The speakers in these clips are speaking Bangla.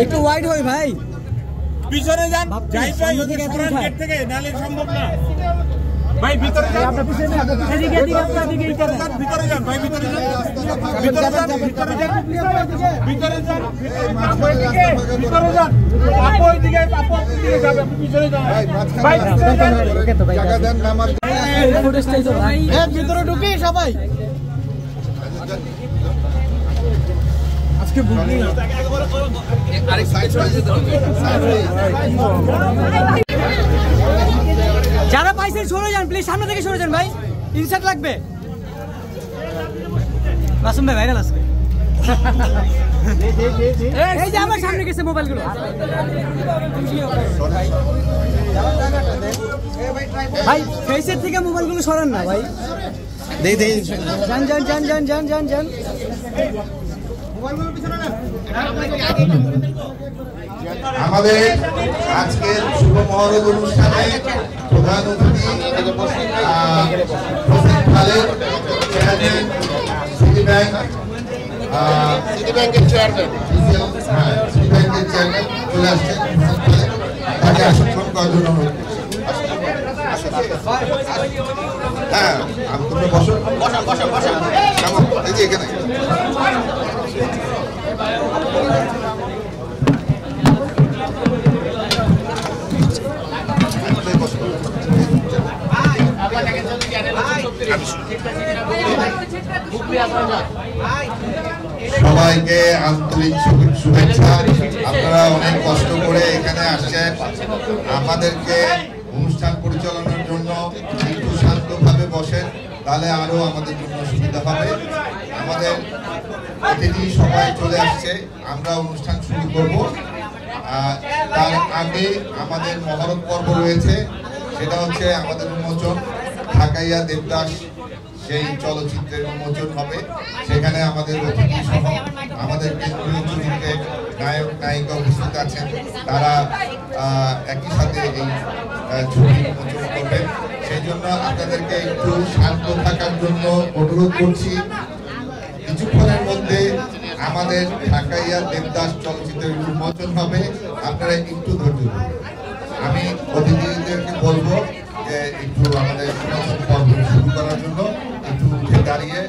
একটু ওয়াইড হই ভাই, পিছনে যান, যাই পাই পুরান গেট থেকে, নালে সম্ভব না ভাই। ভিতরে যান, আপনার পিছনে এদিকে এদিকে আপনার দিকে ভিতরে যান, ভিতরে যান ভাই, ভিতরে যান, ভিতরে যান, ভিতরে যান, ভিতরে যান, আপনি দিকে ভিতরে যান, আপনি দিকে যাবে, আপনি পিছনে যান ভাই, পিছনে যান, জায়গা দেন নামাজ ফুটেজটাই তো ভাই, ভিতরে ঢুকি সবাই। আজকে বুঝলি না আরেক সাইড যেতে হবে। যারা পাইছেন সরে যান প্লিজ, সামনে থেকে সরে যান ভাই, ইনসার্ট লাগবে। মাসুম ভাই ভাইরাল আছে, এই যে আমার সামনে গেছে মোবাইলগুলো। ভাই ফেসের থেকে মোবাইলগুলো সরান না ভাই, যান যান যান যান যান যান যান। আমাদের আজকের শুভ মহরত অনুষ্ঠানে প্রধান অতিথি সিটি ব্যাংকের চেয়ারম্যান চলে আসছেন, তাকে আসন করার জন্য। হ্যাঁ তোমরা বসো, এই যে এখানে সবাইকে আন্তরিক শুভেচ্ছা। আপনারা অনেক কষ্ট করে এখানে আসছেন, আমাদেরকে অনুষ্ঠান পরিচালনার জন্য একটু শান্তভাবে বসেন, তাহলে আরো আমাদের জন্য সুবিধা হবে। আমাদের অতিথি সবাই চলে আসছে, আমরা অনুষ্ঠান শুরু করব। তার আগে আমাদের মহরত পর্ব রয়েছে, সেটা হচ্ছে আমাদের উন্মোচন, ঢাকাইয়া দেবদাস সেই চলচ্চিত্রের উন্মোচন হবে। সেখানে আমাদের অতিথি সহ আমাদের কেন্দ্রীয় চরিত্রে নায়ক নায়িকা উপস্থিত আছেন, তারা একই সাথে এই ছবি উন্মোচন করবেন। সেই জন্য আপনাদেরকে একটু শান্ত থাকার জন্য অনুরোধ করছি। কিছুক্ষণের মধ্যে আমাদের ঢাকাইয়া দেবদাস চলচ্চিত্রের উন্মোচন হবে, আপনারা একটু ধৈর্য ধরুন। আমি অতিথিদেরকে বলবো যে একটু আমাদের পর্ব শুরু করার জন্য একটু উঠে দাঁড়িয়ে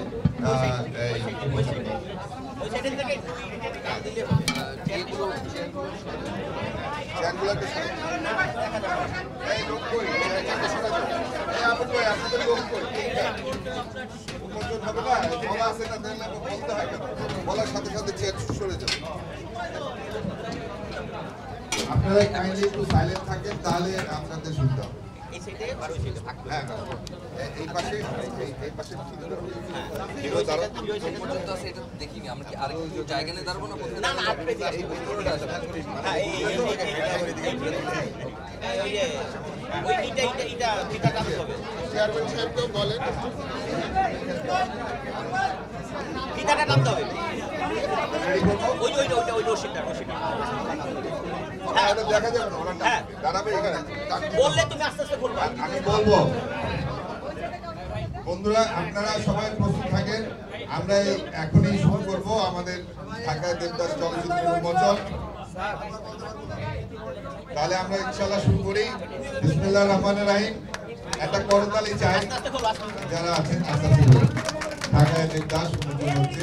বলার সাথে সাথে চেয়ার সরে যাবে। আপনারা কাইন্ডলি একটু সাইলেন্ট থাকেন, তাহলে আপনাদের সুবিধা হবে। হ্যাঁ এই পাশে এই পাশে পর্যন্ত আছে, এটা দেখিনি আমরা। কি আর একটু জায়গা নিয়ে দাঁড়াবো না? না না, এই ভিতরটা আছে। হ্যাঁ এই এটা কাজ হবে। চেয়ারম্যান সাহেবকে বলেন ফিতাটা টানতে হবে। ওই রশিদটা হ্যাঁ, ওটা দেখা যাবে না, ওরা দাঁড়াবে এখানে। বললে তুমি আস্তে আস্তে বলবে, আমি বলবো। বন্ধুরা আপনারা সবাই প্রস্তুত থাকেন, আমরা এখনই শুরু করব আমাদের ঢাকা দেবদাস চলচ্চিত্রের উন্মোচন। তাহলে আমরা ইনশাআল্লাহ শুরু করি। বিসমিল্লাহির রহমানির রহিম। একটা করতালি চাই যারা আছেন, আস্তে আস্তে ঢাকা দেবদাস উন্মোচন হচ্ছে।